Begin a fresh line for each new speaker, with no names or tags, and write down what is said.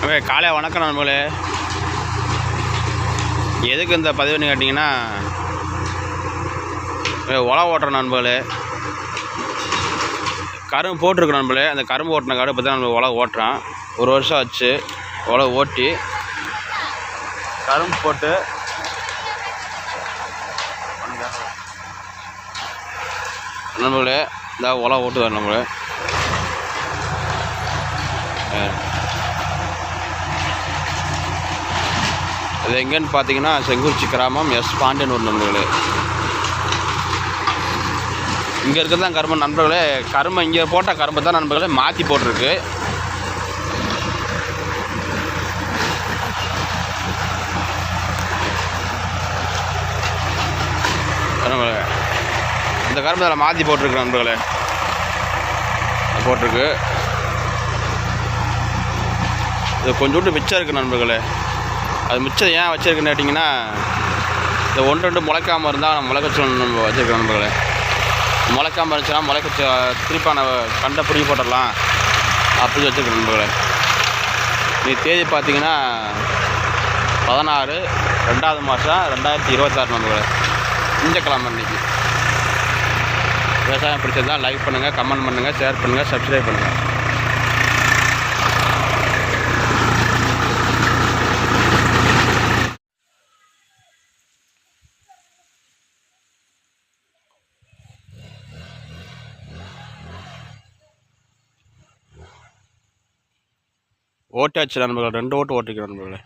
காலை வணக்கம் நண்பர்களே. எதுக்கு இந்த பதிவுன்னு கேட்டிங்கன்னா, உழவு ஓட்டுற நண்பர்களே. கரும்பு போட்டிருக்கு நண்பர்களே. அந்த கரும்பு ஓட்டின காடு இப்போ தான் நம்ம உழவு ஓட்டுறான். ஒரு வருஷம் ஆச்சு உழவு ஓட்டி கரும்பு போட்டு நண்பர்களே. இந்த உழவு ஓட்டுவார் நண்பர்களே. அது எங்கேன்னு பார்த்தீங்கன்னா செங்குறிச்சி கிராமம் எஸ் பாண்டியன் ஒரு நண்பர்களே. இங்கே இருக்கிறது தான் கரும்பு நண்பர்களே. கரும்பு இங்கே போட்ட கரும்பு தான் நண்பர்களே மாற்றி போட்டிருக்கு. நண்பர்களே இந்த கரும்பு அதில் மாற்றி போட்டிருக்கு நண்பர்களே. போட்டிருக்கு. இது கொஞ்சோண்டு மிச்சம் இருக்குது நண்பர்களே. அது மிச்சம் ஏன் வச்சுருக்குன்னு கேட்டிங்கன்னா, இந்த ஒன்று ரெண்டு முளைக்காமல் இருந்தால் நம்ம முளைக்கச்சு நம்ம வச்சுருக்கோம் நண்பர்களே. முளைக்காமல் இருந்துச்சுன்னா முளைக்கச்சு திருப்பான கண்டை பிடிங்கி போட்டுடலாம் அப்படின்னு வச்சுருக்கேன் நண்பர்களே. நீ தேதி பார்த்தீங்கன்னா 16 2வது மாதம் 2026 நண்பர்களே. திங்கட்கிழமை அன்றைக்கி. விவசாயம் பிடிச்சதுதான் லைக் பண்ணுங்கள், கமெண்ட் பண்ணுங்கள், ஷேர் பண்ணுங்கள், சப்ஸ்கிரைப் பண்ணுங்கள். ஓட்டாச்சு நண்பர்கள். 2 ஓட்டு ஓட்டிக்கிறேன் நண்பர்களே.